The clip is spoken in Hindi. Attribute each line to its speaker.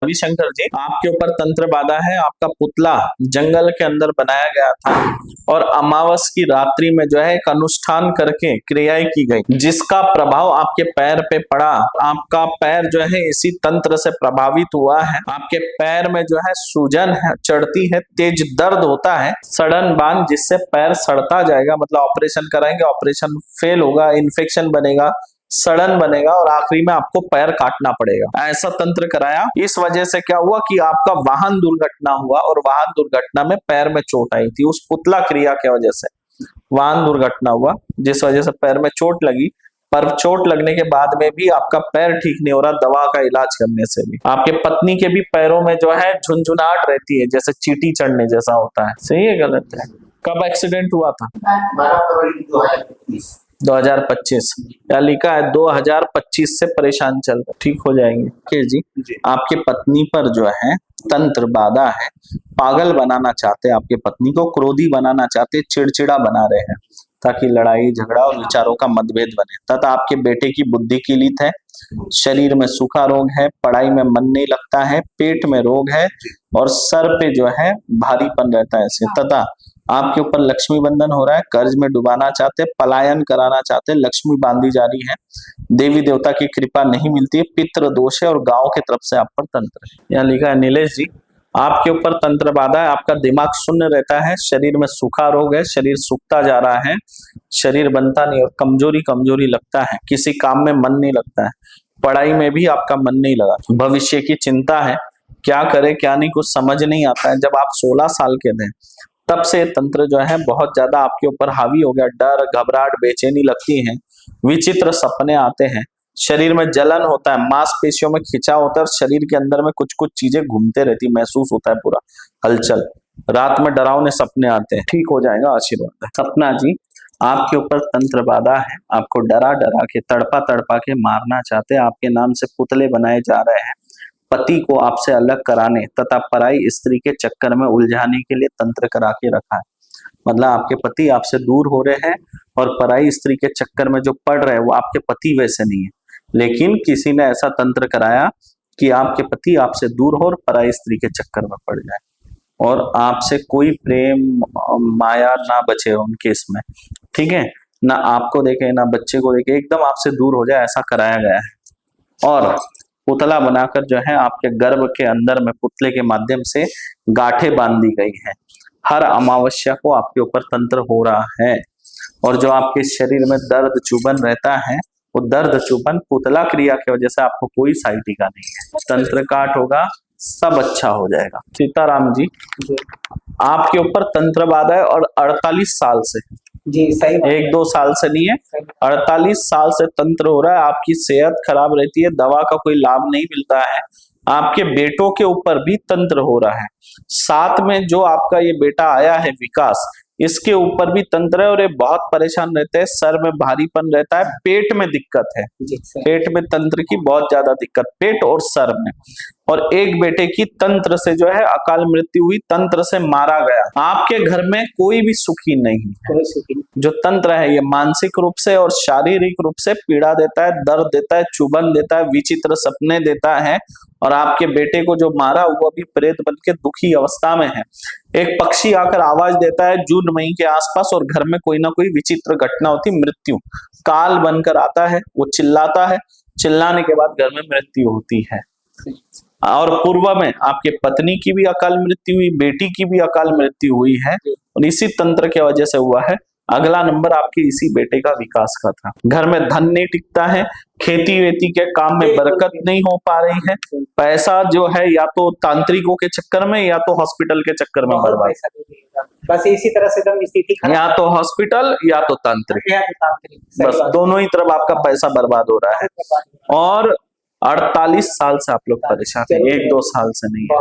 Speaker 1: रविशंकर जी, आपके ऊपर तंत्र बाधा है। आपका पुतला जंगल के अंदर बनाया गया था और अमावस की रात्रि में जो है एक अनुष्ठान करके क्रियाएं की गई, जिसका प्रभाव आपके पैर पे पड़ा। आपका पैर जो है इसी तंत्र से प्रभावित हुआ है। आपके पैर में जो है सूजन है, चढ़ती है, तेज दर्द होता है, सड़न बांध, जिससे पैर सड़ता जाएगा। मतलब ऑपरेशन कराएंगे, ऑपरेशन फेल होगा, इन्फेक्शन बनेगा, सड़न बनेगा और आखिरी में आपको पैर काटना पड़ेगा। ऐसा तंत्र कराया। इस वजह से क्या हुआ कि आपका वाहन दुर्घटना हुआ और वाहन दुर्घटना में पैर में चोट आई थी। उस पुतला क्रिया की वजह से वाहन दुर्घटना हुआ, जिस वजह से पैर में चोट लगी। पर चोट लगने के बाद में भी आपका पैर ठीक नहीं हो रहा, दवा का इलाज करने से भी। आपके पत्नी के भी पैरों में जो है झुनझुनाहट रहती है, जैसे चींटी चढ़ने जैसा होता है। सही है गलत है? कब एक्सीडेंट हुआ था? 2025। या लिखा है 2025 से परेशान चल रहे, ठीक हो जाएंगे। के जी, आपके पत्नी पर जो है तंत्र बाधा है, पागल बनाना चाहते, आपके पत्नी को क्रोधी बनाना चाहते, चिड़चिड़ा बना रहे हैं ताकि लड़ाई झगड़ा और विचारों का मतभेद बने। तथा आपके बेटे की बुद्धि कीलित है, शरीर में सूखा रोग है, पढ़ाई में मन नहीं लगता है, पेट में रोग है और सर पे जो है भारीपन रहता है ऐसे। तथा आपके ऊपर लक्ष्मी बंधन हो रहा है, कर्ज में डुबाना चाहते, पलायन कराना चाहते, लक्ष्मी बांधी जा रही है, देवी देवता की कृपा नहीं मिलती है, पितृ दोष है और गांव की तरफ से आप पर तंत्र है। यहाँ लिखा है नीलेश जी, आपके ऊपर तंत्र बाधा है। आपका दिमाग शून्य रहता है, शरीर में सूखा रोग है, शरीर सूखता जा रहा है, शरीर बनता नहीं और कमजोरी कमजोरी लगता है, किसी काम में मन नहीं लगता है, पढ़ाई में भी आपका मन नहीं लगा, भविष्य की चिंता है, क्या करे क्या नहीं कुछ समझ नहीं आता है। जब आप 16 साल के थे तब से तंत्र जो है बहुत ज्यादा आपके ऊपर हावी हो गया। डर, घबराहट, बेचैनी लगती है, विचित्र सपने आते हैं, शरीर में जलन होता है, मांसपेशियों में खिंचाव होता है, शरीर के अंदर में कुछ कुछ चीजें घूमते रहती, महसूस होता है पूरा हलचल, रात में डरावने सपने आते हैं। ठीक हो जाएगा, आशीर्वाद है। सपना जी, आपके ऊपर तंत्र बाधा है, आपको डरा डरा के तड़पा तड़पा के मारना चाहते, आपके नाम से पुतले बनाए जा रहे हैं, पति को आपसे अलग कराने तथा पराई स्त्री के चक्कर में उलझाने के लिए तंत्र करा के रखा है। मतलब आपके पति आपसे दूर हो रहे हैं और पराई स्त्री के चक्कर में जो पड़ रहे हैं वो आपके पति वैसे नहीं है, लेकिन किसी ने ऐसा तंत्र कराया कि आपके पति आपसे दूर हो और पराई स्त्री के चक्कर में पड़ जाए और आपसे कोई प्रेम माया ना बचे उनके इसमें, ठीक है, ना आपको देखे ना बच्चे को देखे, एकदम आपसे दूर हो जाए, ऐसा कराया गया है। और पुतला बनाकर जो है आपके गर्भ के अंदर में पुतले के माध्यम से गांठें बांध दी गई हैं। हर अमावस्या को आपके ऊपर तंत्र हो रहा है और जो आपके शरीर में दर्द चुभन रहता है वो दर्द चुभन पुतला क्रिया की वजह से आपको कोई साइड टीका नहीं है। तंत्र काट होगा, सब अच्छा हो जाएगा। सीताराम जी, आपके ऊपर तंत्र बाधा है और 48 साल से
Speaker 2: जी, सही बात।
Speaker 1: 1-2 साल से नहीं है, 48 साल से तंत्र हो रहा है। आपकी सेहत खराब रहती है, दवा का कोई लाभ नहीं मिलता है। आपके बेटों के ऊपर भी तंत्र हो रहा है। साथ में जो आपका ये बेटा आया है विकास, इसके ऊपर भी तंत्र है और ये बहुत परेशान रहते हैं, सर में भारीपन रहता है, पेट में दिक्कत है, पेट में तंत्र की बहुत ज्यादा दिक्कत, पेट और सर में। और एक बेटे की तंत्र से जो है अकाल मृत्यु हुई, तंत्र से मारा गया। आपके घर में कोई भी सुखी नहीं है। जो तंत्र है ये मानसिक रूप से और शारीरिक रूप से पीड़ा देता है, दर्द देता है, चुभन देता है, विचित्र सपने देता है और आपके बेटे को जो मारा वो अभी प्रेत बन के दुखी अवस्था में है। एक पक्षी आकर आवाज देता है जून मई के आसपास और घर में कोई ना कोई विचित्र घटना होती, मृत्यु काल बनकर आता है, वो चिल्लाता है, चिल्लाने के बाद घर में मृत्यु होती है। और पूर्व में आपके पत्नी की भी अकाल मृत्यु हुई, बेटी की भी अकाल मृत्यु हुई है और इसी तंत्र की वजह से हुआ है। अगला नंबर आपके इसी बेटे का विकास का था। घर में धन नहीं टिकता है, खेती वेती के काम में बरकत नहीं हो पा रही है, पैसा जो है या तो तांत्रिकों के चक्कर में या तो हॉस्पिटल के चक्कर में बर्बाद,
Speaker 2: बस इसी तरह से एकदम स्थिति,
Speaker 1: या तो हॉस्पिटल या तो तांत्रिक, बस दोनों ही तरफ आपका पैसा बर्बाद हो रहा है। और 48 साल से आप लोग परेशान हैं, 1-2 साल से नहीं है।